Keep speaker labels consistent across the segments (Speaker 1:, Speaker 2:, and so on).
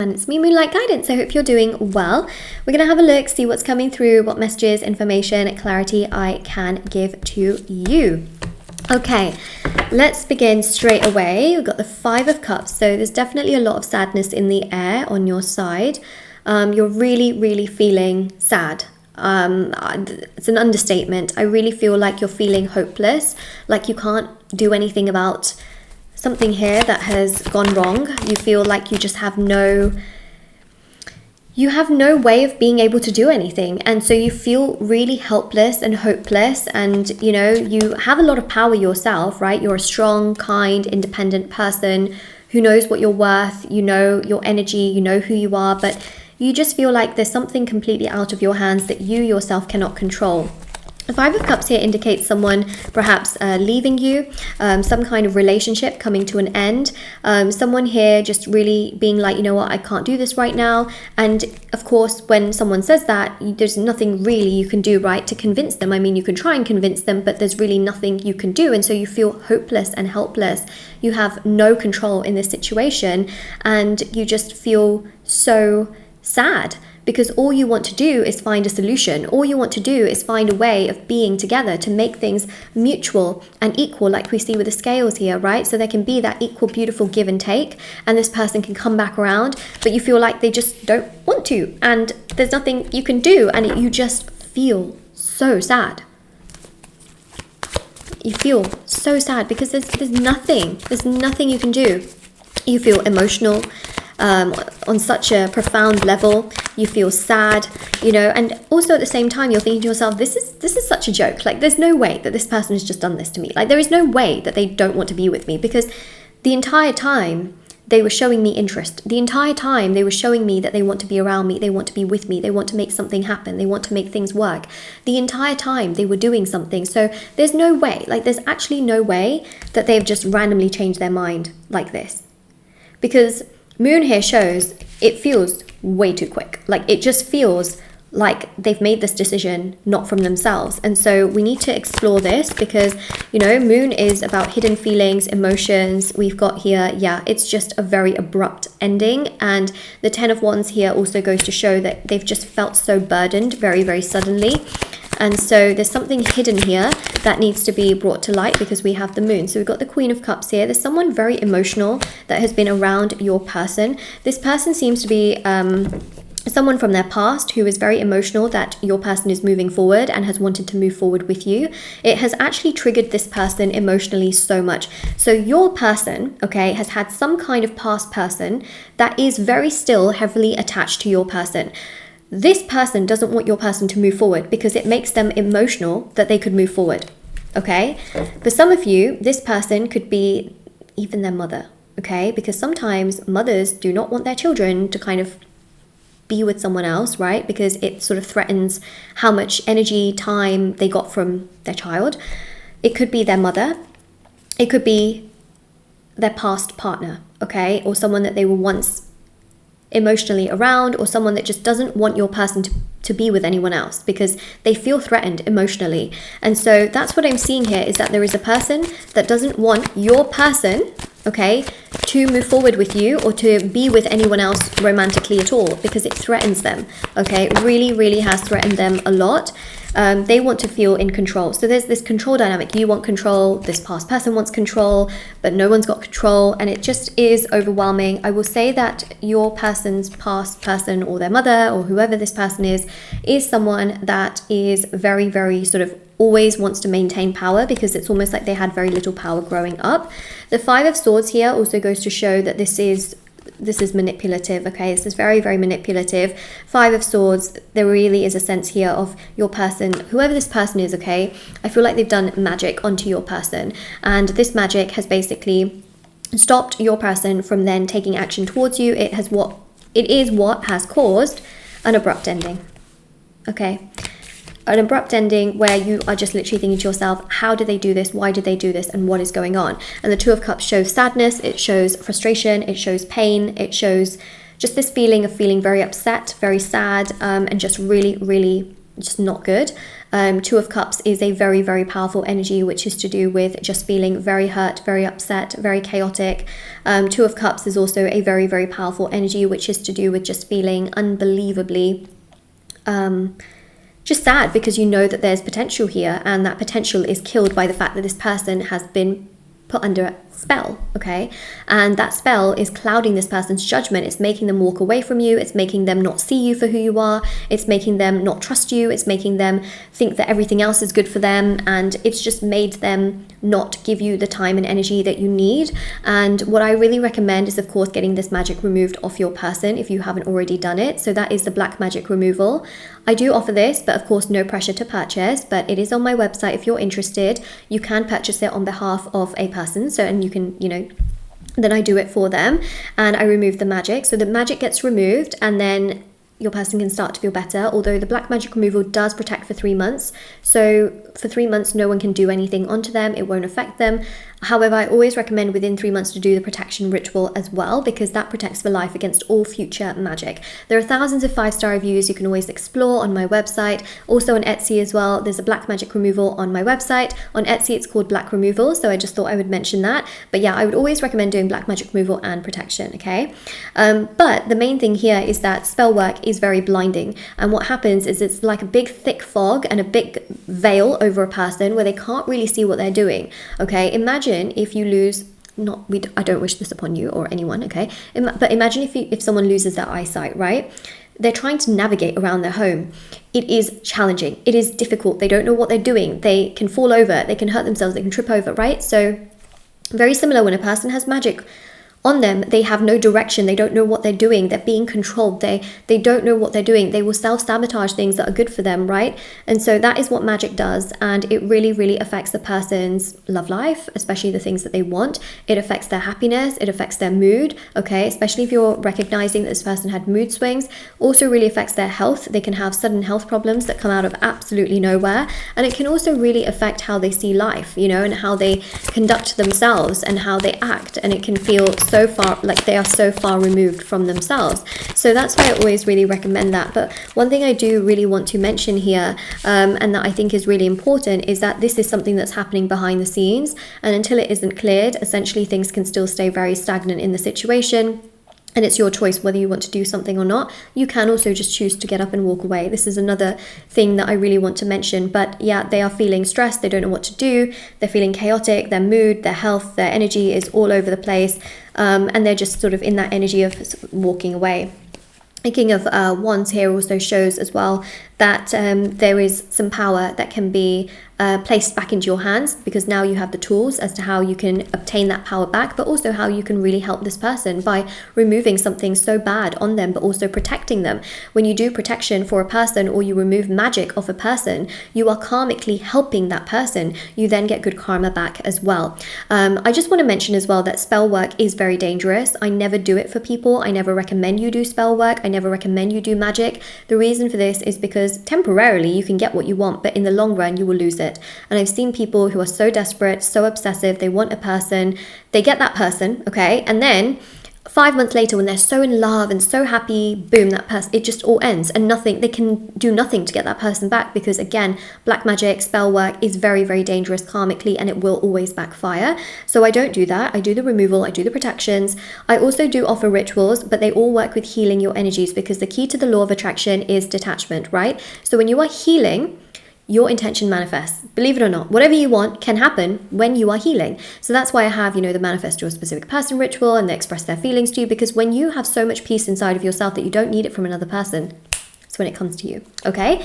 Speaker 1: And it's me, Moonlight Guidance. I hope you're doing well. We're going to have a look, see what's coming through, what messages, information, clarity I can give to you. Okay, let's begin straight away. We've got the Five of Cups. So there's definitely a lot of sadness in the air on your side. You're really feeling sad. It's an understatement. I really feel like you're feeling hopeless, like you can't do anything about something here that has gone wrong. You feel like you just have no way of being able to do anything, and so you feel really helpless and hopeless. And you know, you have a lot of power yourself, right? You're a strong, kind, independent person who knows what you're worth, you know your energy, you know who you are, but you just feel like there's something completely out of your hands that you yourself cannot control. The Five of Cups here indicates someone perhaps leaving you, some kind of relationship coming to an end, someone here just really being like, you know what, I can't do this right now. And of course, when someone says that, there's nothing really you can do, right, to convince them. I mean, you can try and convince them, but there's really nothing you can do. And so you feel hopeless and helpless. You have no control in this situation, and you just feel so sad. Because all you want to do is find a solution. All you want to do is find a way of being together to make things mutual and equal, like we see with the scales here, right? So there can be that equal, beautiful give and take, and this person can come back around, but you feel like they just don't want to, and there's nothing you can do, and you just feel so sad. You feel so sad because there's nothing you can do. You feel emotional. On such a profound level, you feel sad, you know, and also at the same time you're thinking to yourself, this is such a joke. Like, there's no way that this person has just done this to me. Like, there is no way that they don't want to be with me, because the entire time they were showing me interest. The entire time they were showing me that they want to be around me, they want to be with me, they want to make something happen, they want to make things work. The entire time they were doing something. So there's no way, like there's actually no way that they've just randomly changed their mind like this. Because Moon here shows it feels way too quick. Like, it just feels like they've made this decision not from themselves. And so we need to explore this, because, you know, Moon is about hidden feelings, emotions. We've got here, yeah, it's just a very abrupt ending. And the Ten of Wands here also goes to show that they've just felt so burdened very suddenly. And so there's something hidden here that needs to be brought to light, because we have the Moon. So we've got the Queen of Cups here. There's someone very emotional that has been around your person. This person seems to be someone from their past who is very emotional that your person is moving forward and has wanted to move forward with you. It has actually triggered this person emotionally so much. So your person, okay, has had some kind of past person that is very still heavily attached to your person. This person doesn't want your person to move forward because it makes them emotional that they could move forward, okay? For some of you, this person could be even their mother, okay? Because sometimes mothers do not want their children to kind of be with someone else, right? Because it sort of threatens how much energy, time they got from their child. It could be their mother. It could be their past partner, okay? Or someone that they were once emotionally around, or someone that just doesn't want your person to be with anyone else because they feel threatened emotionally. And so that's what I'm seeing here, is that there is a person that doesn't want your person, okay, to move forward with you or to be with anyone else romantically at all, because it threatens them, okay? It really has threatened them a lot. They want to feel in control. So there's this control dynamic. You want control, this past person wants control, but no one's got control, and it just is overwhelming. I will say that your person's past person, or their mother, or whoever this person is someone that is very sort of always wants to maintain power, because it's almost like they had very little power growing up. The Five of Swords here also goes to show that this is manipulative, okay? This is very manipulative. Five of Swords, there really is a sense here of your person, whoever this person is, okay? I feel like they've done magic onto your person, and this magic has basically stopped your person from then taking action towards you. It is what has caused an abrupt ending, okay? An abrupt ending where you are just literally thinking to yourself, how did they do this? Why did they do this? And what is going on? And the Two of Cups shows sadness, it shows frustration, it shows pain, it shows just this feeling of feeling very upset, very sad, and just really just not good. Two of Cups is a very, very powerful energy, which is to do with just feeling very hurt, very upset, very chaotic. Two of Cups is also a very, very powerful energy, which is to do with just feeling unbelievably just sad, because you know that there's potential here, and that potential is killed by the fact that this person has been put under a spell, okay? And that spell is clouding this person's judgment. It's making them walk away from you. It's making them not see you for who you are. It's making them not trust you. It's making them think that everything else is good for them. And it's just made them not give you the time and energy that you need. And what I really recommend is, of course, getting this magic removed off your person if you haven't already done it. So that is the black magic removal. I do offer this, but of course, no pressure to purchase, but it is on my website. If you're interested, you can purchase it on behalf of a person. So, and you can, then I do it for them and I remove the magic. So the magic gets removed and then your person can start to feel better, although the black magic removal does protect for 3 months. So for 3 months, no one can do anything onto them. It won't affect them. However, I always recommend within 3 months to do the protection ritual as well, because that protects for life against all future magic. There are thousands of 5-star reviews you can always explore on my website. Also on Etsy as well, there's a black magic removal on my website. On Etsy, it's called Black Removal, so I just thought I would mention that. But yeah, I would always recommend doing black magic removal and protection, okay? But the main thing here is that spell work is very blinding. And what happens is it's like a big thick fog and a big veil over a person where they can't really see what they're doing, okay? Imagine if you lose, I don't wish this upon you or anyone, okay? But imagine if someone loses their eyesight, right? They're trying to navigate around their home. It is challenging. It is difficult. They don't know what they're doing. They can fall over. They can hurt themselves. They can trip over, right? So very similar when a person has magic on them, they have no direction. They don't know what they're doing. They're being controlled. They don't know what they're doing. They will self-sabotage things that are good for them, right? And so that is what magic does. And it really, really affects the person's love life, especially the things that they want. It affects their happiness. It affects their mood, okay? Especially if you're recognizing that this person had mood swings. Also really affects their health. They can have sudden health problems that come out of absolutely nowhere. And it can also really affect how they see life, and how they conduct themselves and how they act. And it can feel so far like they are so far removed from themselves. So that's why I always really recommend that. But one thing I do really want to mention here, and that I think is really important, is that this is something that's happening behind the scenes, and until it isn't cleared, essentially things can still stay very stagnant in the situation. And it's your choice whether you want to do something or not. You can also just choose to get up and walk away. This is another thing that I really want to mention. But yeah, they are feeling stressed. They don't know what to do. They're feeling chaotic. Their mood, their health, their energy is all over the place. And they're just sort of in that energy of walking away. The King of Wands here also shows as well that there is some power that can be placed back into your hands, because now you have the tools as to how you can obtain that power back, but also how you can really help this person by removing something so bad on them, but also protecting them. When you do protection for a person, or you remove magic off a person, you are karmically helping that person. You then get good karma back as well. I just want to mention as well that spell work is very dangerous. I never do it for people. I never recommend you do spell work. I never recommend you do magic. The reason for this is because temporarily you can get what you want, but in the long run you will lose it. And I've seen people who are so desperate, so obsessive, they want a person, they get that person, okay, and then 5 months later, when they're so in love and so happy, boom, that person, it just all ends, and they can do nothing to get that person back, because again, black magic, spell work is very, very dangerous karmically, and it will always backfire. So I don't do that. I do the removal, I do the protections. I also do offer rituals, but they all work with healing your energies, because the key to the law of attraction is detachment, right? So when you are healing, your intention manifests. Believe it or not, whatever you want can happen when you are healing. So that's why I have, the manifest your specific person ritual, and they express their feelings to you, because when you have so much peace inside of yourself that you don't need it from another person, it's when it comes to you, okay?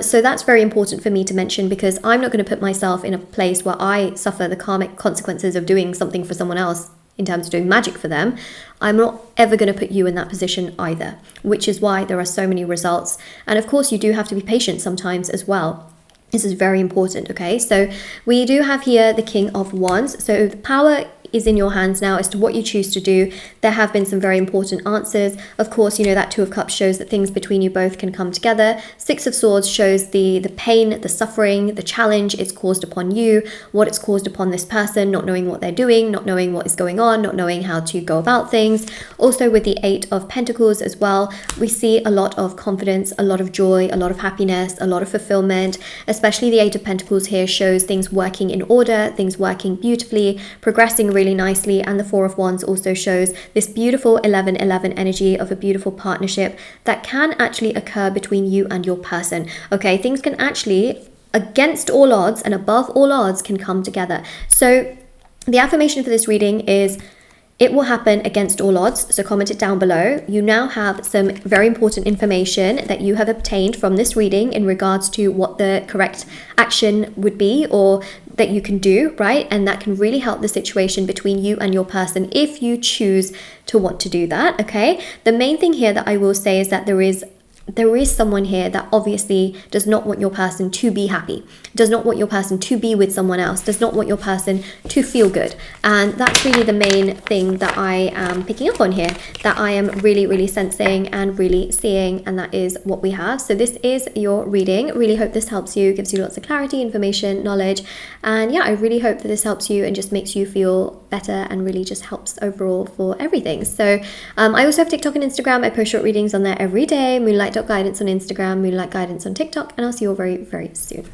Speaker 1: So that's very important for me to mention, because I'm not going to put myself in a place where I suffer the karmic consequences of doing something for someone else in terms of doing magic for them. I'm not ever going to put you in that position either, which is why there are so many results. And of course, you do have to be patient sometimes as well. This is very important, okay? So we do have here the King of Wands. So the power is in your hands now as to what you choose to do. There have been some very important answers. Of course, you know, that Two of Cups shows that things between you both can come together. Six of Swords shows the pain, the suffering, the challenge it's caused upon you, what it's caused upon this person, not knowing what they're doing, not knowing what is going on, not knowing how to go about things. Also with the Eight of Pentacles as well, we see a lot of confidence, a lot of joy, a lot of happiness, a lot of fulfillment. Especially the Eight of Pentacles here shows things working in order, things working beautifully, progressing really nicely. And the Four of Wands also shows this beautiful 11-11 energy of a beautiful partnership that can actually occur between you and your person. Okay, things can actually, against all odds and above all odds, can come together. So the affirmation for this reading is, it will happen against all odds. So comment it down below. You now have some very important information that you have obtained from this reading in regards to what the correct action would be, or that you can do, right? And that can really help the situation between you and your person if you choose to want to do that, okay? The main thing here that I will say is that there is someone here that obviously does not want your person to be happy, does not want your person to be with someone else, does not want your person to feel good. And that's really the main thing that I am picking up on here, that I am really, really sensing and really seeing, and that is what we have. So this is your reading. Really hope this helps you, gives you lots of clarity, information, knowledge. And yeah, I really hope that this helps you and just makes you feel better and really just helps overall for everything. So I also have TikTok and Instagram. I post short readings on there every day. Moonlight.guidance on Instagram, Moonlight Guidance on TikTok, and I'll see you all very, very soon.